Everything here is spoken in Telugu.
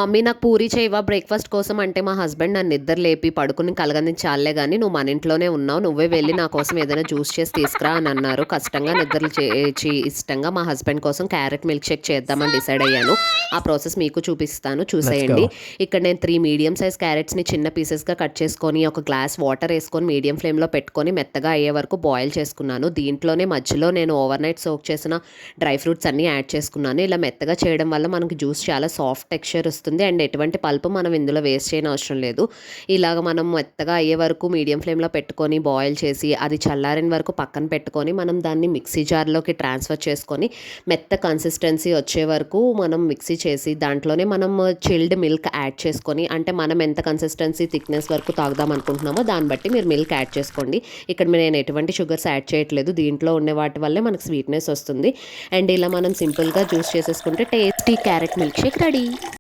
మమ్మీ నాకు పూరి చేయవా బ్రేక్ఫాస్ట్ కోసం అంటే మా హస్బెండ్ నన్ను నిద్ర లేపి పడుకుని కలగనించాలే కానీ నువ్వు మన ఇంట్లోనే ఉన్నావు, నువ్వే వెళ్ళి నా కోసం ఏదైనా జ్యూస్ చేసి తీసుకురా అని అన్నారు. కష్టంగా నిద్రలు చేసి ఇష్టంగా మా హస్బెండ్ కోసం క్యారెట్ మిల్క్ షేక్ చేద్దామని డిసైడ్ అయ్యాను. ఆ ప్రాసెస్ మీకు చూపిస్తాను, చూసేయండి. ఇక్కడ నేను 3 మీడియం సైజ్ క్యారెట్స్ని చిన్న పీసెస్గా కట్ చేసుకొని ఒక గ్లాస్ వాటర్ వేసుకొని మీడియం ఫ్లేమ్లో పెట్టుకొని మెత్తగా అయ్యే వరకు బాయిల్ చేసుకున్నాను. దీంట్లోనే మధ్యలో నేను ఓవర్ నైట్ సోక్ చేసిన డ్రై ఫ్రూట్స్ అన్నీ యాడ్ చేసుకున్నాను. ఇలా మెత్తగా చేయడం వల్ల మనకి జ్యూస్ చాలా సాఫ్ట్ టెక్స్చర్ వస్తుంది అండ్ ఎటువంటి పల్పు మనం ఇందులో వేస్ట్ చేయని అవసరం లేదు. ఇలాగ మనం మెత్తగా అయ్యే వరకు మీడియం ఫ్లేమ్లో పెట్టుకొని బాయిల్ చేసి అది చల్లారిన వరకు పక్కన పెట్టుకొని మనం దాన్ని మిక్సీ జార్లోకి ట్రాన్స్ఫర్ చేసుకొని మెత్త కన్సిస్టెన్సీ వచ్చే వరకు మనం మిక్సీ చేసి దాంట్లోనే మనం చిల్డ్ మిల్క్ యాడ్ చేసుకొని, అంటే మనం ఎంత కన్సిస్టెన్సీ థిక్నెస్ వరకు తాగుదాం అనుకుంటున్నామో దాన్ని బట్టి మీరు మిల్క్ యాడ్ చేసుకోండి. ఇక్కడ నేను ఎటువంటి షుగర్స్ యాడ్ చేయట్లేదు, దీంట్లో ఉండే వాటి వల్లే మనకు స్వీట్నెస్ వస్తుంది. అండ్ ఇలా మనం సింపుల్గా జ్యూస్ చేసేసుకుంటే tasty carrot milk shake ready.